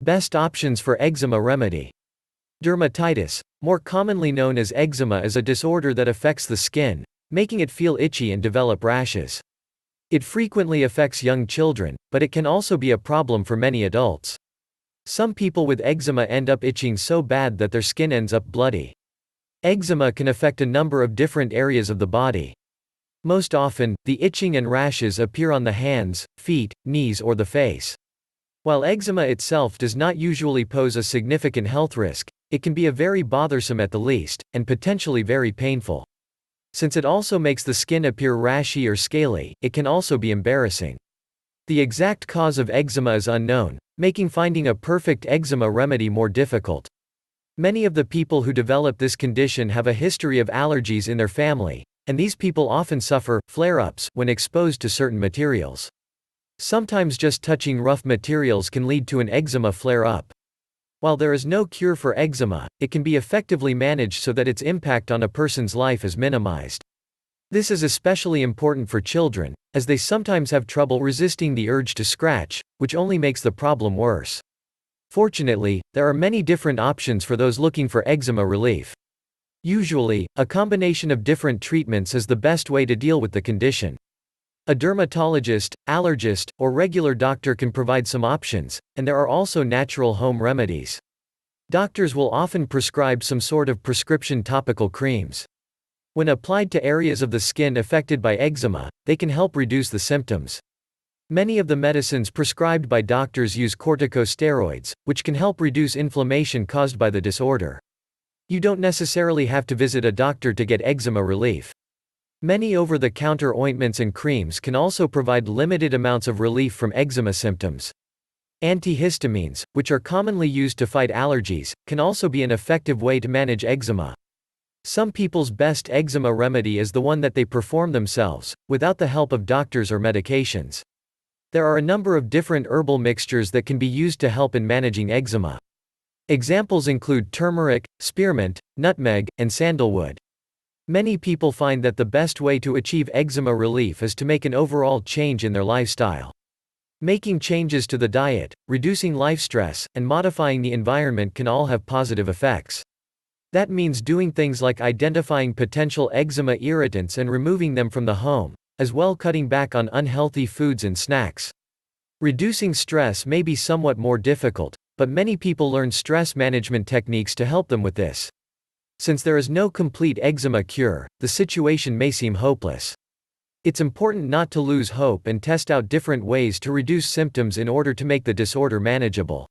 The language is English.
Best options for eczema remedy. Dermatitis, more commonly known as eczema, is a disorder that affects the skin, making it feel itchy and develop rashes. It frequently affects young children, but it can also be a problem for many adults. Some people with eczema end up itching so bad that their skin ends up bloody. Eczema can affect a number of different areas of the body. Most often, the itching and rashes appear on the hands, feet, knees, or the face. While eczema itself does not usually pose a significant health risk, it can be a very bothersome at the least, and potentially very painful. Since it also makes the skin appear rashy or scaly, it can also be embarrassing. The exact cause of eczema is unknown, making finding a perfect eczema remedy more difficult. Many of the people who develop this condition have a history of allergies in their family, and these people often suffer flare-ups when exposed to certain materials. Sometimes just touching rough materials can lead to an eczema flare-up. While there is no cure for eczema, it can be effectively managed so that its impact on a person's life is minimized. This is especially important for children, as they sometimes have trouble resisting the urge to scratch, which only makes the problem worse. Fortunately, there are many different options for those looking for eczema relief. Usually, a combination of different treatments is the best way to deal with the condition. A dermatologist, allergist, or regular doctor can provide some options, and there are also natural home remedies. Doctors will often prescribe some sort of prescription topical creams. When applied to areas of the skin affected by eczema, they can help reduce the symptoms. Many of the medicines prescribed by doctors use corticosteroids, which can help reduce inflammation caused by the disorder. You don't necessarily have to visit a doctor to get eczema relief. Many over-the-counter ointments and creams can also provide limited amounts of relief from eczema symptoms. Antihistamines, which are commonly used to fight allergies, can also be an effective way to manage eczema. Some people's best eczema remedy is the one that they perform themselves, without the help of doctors or medications. There are a number of different herbal mixtures that can be used to help in managing eczema. Examples include turmeric, spearmint, nutmeg, and sandalwood. Many people find that the best way to achieve eczema relief is to make an overall change in their lifestyle. Making changes to the diet, reducing life stress, and modifying the environment can all have positive effects. That means doing things like identifying potential eczema irritants and removing them from the home, as well cutting back on unhealthy foods and snacks. Reducing stress may be somewhat more difficult, but many people learn stress management techniques to help them with this. Since there is no complete eczema cure, the situation may seem hopeless. It's important not to lose hope and test out different ways to reduce symptoms in order to make the disorder manageable.